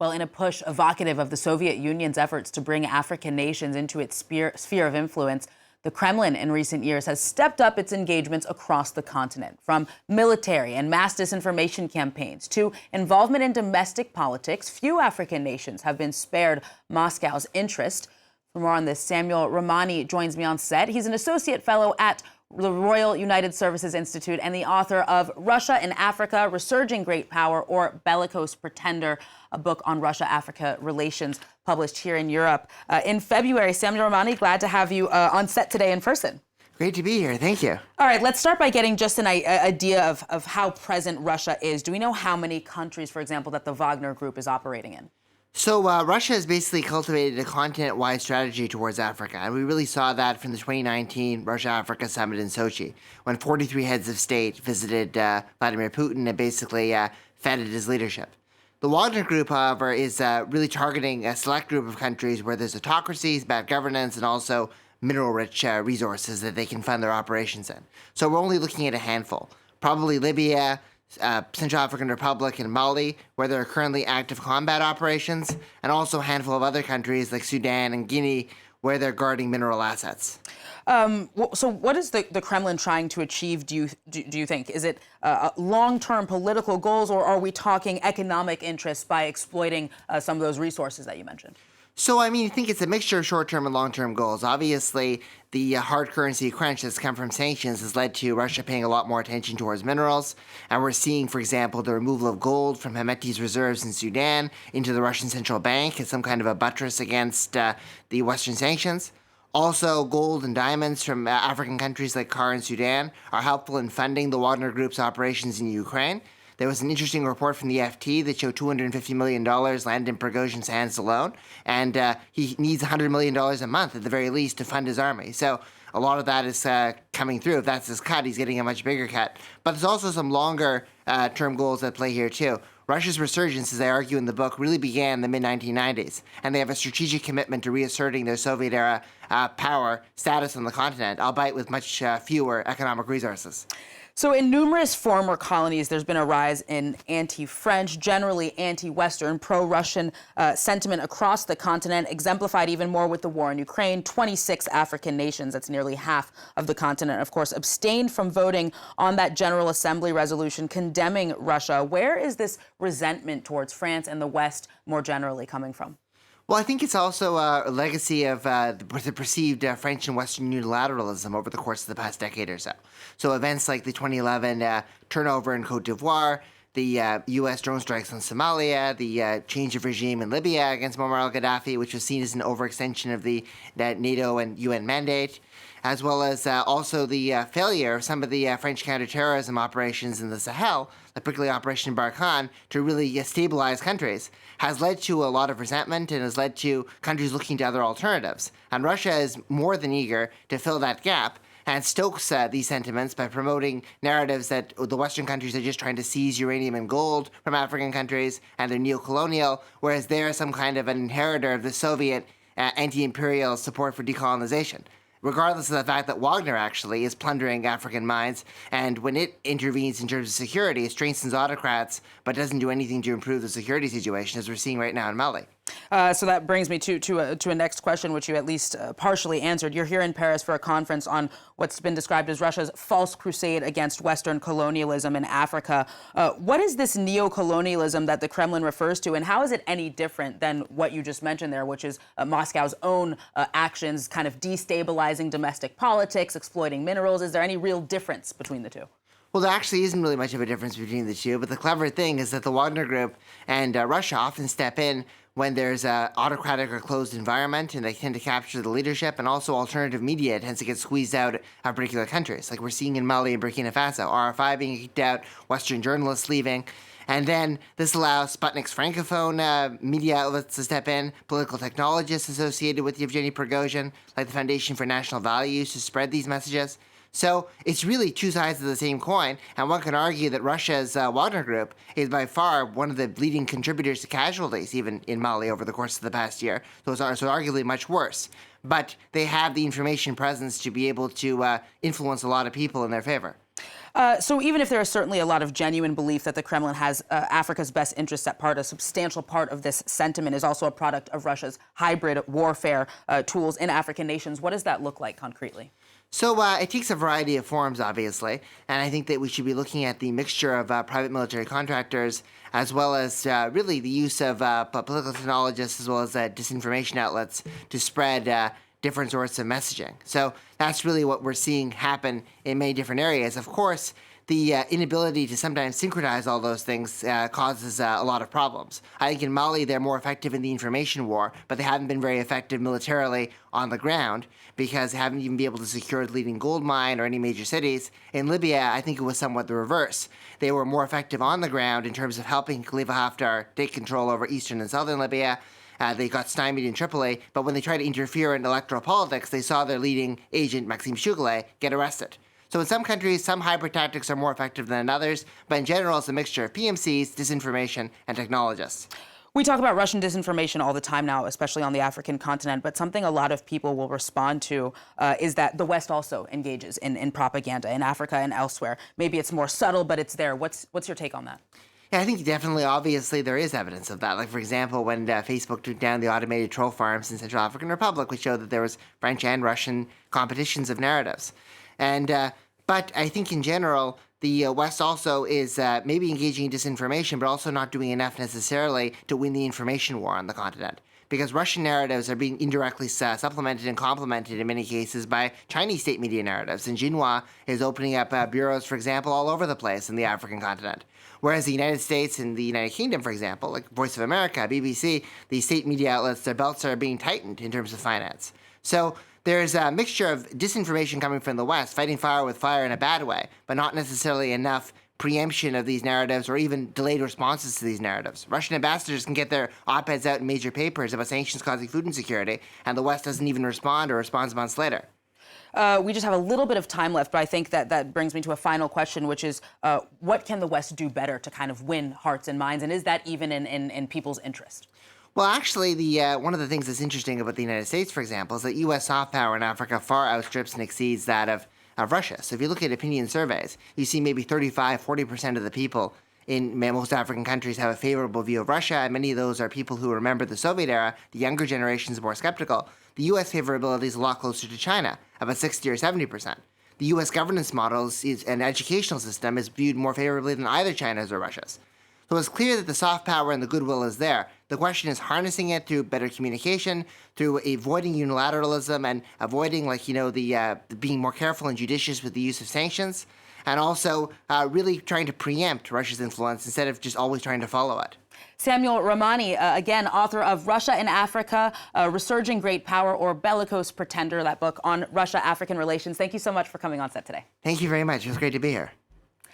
Well, in a push evocative of the Soviet Union's efforts to bring African nations into its sphere of influence, the Kremlin in recent years has stepped up its engagements across the continent, from military and mass disinformation campaigns to involvement in domestic politics. Few African nations have been spared Moscow's interest. For more on this, Samuel Ramani joins me on set. He's an associate fellow at the Royal United Services Institute and the author of Russia in Africa, Resurgent Great Power, or Bellicose Pretender, a book on Russia-Africa relations published here in Europe in February. Samuel Ramani, glad to have you on set today in person. Great to be here. Thank you. All right, let's start by getting just an idea of how present Russia is. Do we know how many countries, for example, that the Wagner Group is operating in? So Russia has basically cultivated a continent-wide strategy towards Africa, and we really saw that from the 2019 Russia-Africa Summit in Sochi, when 43 heads of state visited Vladimir Putin and basically feted his leadership. The Wagner Group, however, is really targeting a select group of countries where there's autocracies, bad governance, and also mineral-rich resources that they can fund their operations in. So we're only looking at a handful, probably Libya, Central African Republic, and Mali, where there are currently active combat operations, and also a handful of other countries like Sudan and Guinea, where they're guarding mineral assets. So what is the Kremlin trying to achieve, do you think? Is it long-term political goals, or are we talking economic interests by exploiting some of those resources that you mentioned? So, I think it's a mixture of short-term and long-term goals. Obviously, the hard currency crunch that's come from sanctions has led to Russia paying a lot more attention towards minerals. And we're seeing, for example, the removal of gold from Hemeti's reserves in Sudan into the Russian central bank as some kind of a buttress against the Western sanctions. Also, gold and diamonds from African countries like Kar and Sudan are helpful in funding the Wagner Group's operations in Ukraine. There was an interesting report from the FT that showed $250 million land in Prigozhin's hands alone, and he needs $100 million a month at the very least to fund his army. So a lot of that is coming through. If that's his cut, he's getting a much bigger cut. But there's also some longer term goals at play here too. Russia's resurgence, as I argue in the book, really began in the mid-1990s, and they have a strategic commitment to reasserting their Soviet-era power status on the continent, albeit with much fewer economic resources. So in numerous former colonies, there's been a rise in anti-French, generally anti-Western, pro-Russian sentiment across the continent, exemplified even more with the war in Ukraine. 26 African nations, that's nearly half of the continent, of course, abstained from voting on that General Assembly resolution condemning Russia. Where is this resentment towards France and the West more generally coming from? Well, I think it's also a legacy of the perceived French and Western unilateralism over the course of the past decade or so. So events like the 2011 turnover in Cote d'Ivoire, the U.S. drone strikes on Somalia, the change of regime in Libya against Muammar al-Gaddafi, which was seen as an overextension of the NATO and UN mandate, as well as also the failure of some of the French counterterrorism operations in the Sahel, particularly Operation Barkhane, to really stabilize countries, has led to a lot of resentment and has led to countries looking to other alternatives. And Russia is more than eager to fill that gap and stokes these sentiments by promoting narratives that the Western countries are just trying to seize uranium and gold from African countries and they're neocolonial, whereas they're some kind of an inheritor of the Soviet anti-imperial support for decolonization, regardless of the fact that Wagner actually is plundering African mines, and when it intervenes in terms of security, it strengthens autocrats, but doesn't do anything to improve the security situation, as we're seeing right now in Mali. So that brings me to a next question, which you at least partially answered. You're here in Paris for a conference on what's been described as Russia's false crusade against Western colonialism in Africa. What is this neocolonialism that the Kremlin refers to, and how is it any different than what you just mentioned there, which is Moscow's own actions kind of destabilizing domestic politics, exploiting minerals? Is there any real difference between the two? Well, there actually isn't really much of a difference between the two, but the clever thing is that the Wagner Group and Russia often step in when there's an autocratic or closed environment, and they tend to capture the leadership, and also alternative media tends to get squeezed out of particular countries, like we're seeing in Mali and Burkina Faso, RFI being kicked out, Western journalists leaving. And then this allows Sputnik's francophone media outlets to step in, political technologists associated with Yevgeny Prigozhin, like the Foundation for National Values, to spread these messages. So it's really two sides of the same coin, and one can argue that Russia's Wagner Group is by far one of the leading contributors to casualties, even in Mali over the course of the past year. So it's arguably much worse. But they have the information presence to be able to influence a lot of people in their favor. So even if there is certainly a lot of genuine belief that the Kremlin has Africa's best interests at heart, a substantial part of this sentiment is also a product of Russia's hybrid warfare tools in African nations. What does that look like concretely? So it takes a variety of forms, obviously, and I think that we should be looking at the mixture of private military contractors as well as really the use of political technologists as well as disinformation outlets to spread different sorts of messaging. So that's really what we're seeing happen in many different areas. Of course, the inability to sometimes synchronize all those things causes a lot of problems. I think in Mali, they're more effective in the information war, but they haven't been very effective militarily on the ground because they haven't even been able to secure the leading gold mine or any major cities. In Libya, I think it was somewhat the reverse. They were more effective on the ground in terms of helping Khalifa Haftar take control over eastern and southern Libya. They got stymied in Tripoli, but when they tried to interfere in electoral politics, they saw their leading agent, Maxime Chouglet, get arrested. So in some countries, some hybrid tactics are more effective than in others, but in general, it's a mixture of PMCs, disinformation, and technologists. We talk about Russian disinformation all the time now, especially on the African continent, but something a lot of people will respond to is that the West also engages in propaganda in Africa and elsewhere. Maybe it's more subtle, but it's there. What's your take on that? Yeah, I think definitely, obviously, there is evidence of that. Like, for example, when Facebook took down the automated troll farms in Central African Republic, which showed that there was French and Russian competitions of narratives. And but I think in general, the West also is maybe engaging in disinformation, but also not doing enough necessarily to win the information war on the continent. Because Russian narratives are being indirectly supplemented and complemented in many cases by Chinese state media narratives. And Xinhua is opening up bureaus, for example, all over the place in the African continent. Whereas the United States and the United Kingdom, for example, like Voice of America, BBC, the state media outlets, their belts are being tightened in terms of finance. So there's a mixture of disinformation coming from the West, fighting fire with fire in a bad way, but not necessarily enough preemption of these narratives or even delayed responses to these narratives. Russian ambassadors can get their op-eds out in major papers about sanctions causing food insecurity, and the West doesn't even respond or responds months later. We just have a little bit of time left, but I think that brings me to a final question, which is what can the West do better to kind of win hearts and minds, and is that even in people's interest? Well, actually, one of the things that's interesting about the United States, for example, is that U.S. soft power in Africa far outstrips and exceeds that of Russia. So if you look at opinion surveys, you see maybe 35-40% of the people in most African countries have a favorable view of Russia, and many of those are people who remember the Soviet era. The younger generations are more skeptical. The U.S. favorability is a lot closer to China, about 60 or 70%. The U.S. governance models and educational system is viewed more favorably than either China's or Russia's. So it's clear that the soft power and the goodwill is there. The question is harnessing it through better communication, through avoiding unilateralism and avoiding, being more careful and judicious with the use of sanctions, and also really trying to preempt Russia's influence instead of just always trying to follow it. Samuel Ramani, again, author of Russia in Africa, Resurgent Great Power, or Bellicose Pretender, that book on Russia-African relations. Thank you so much for coming on set today. Thank you very much. It was great to be here.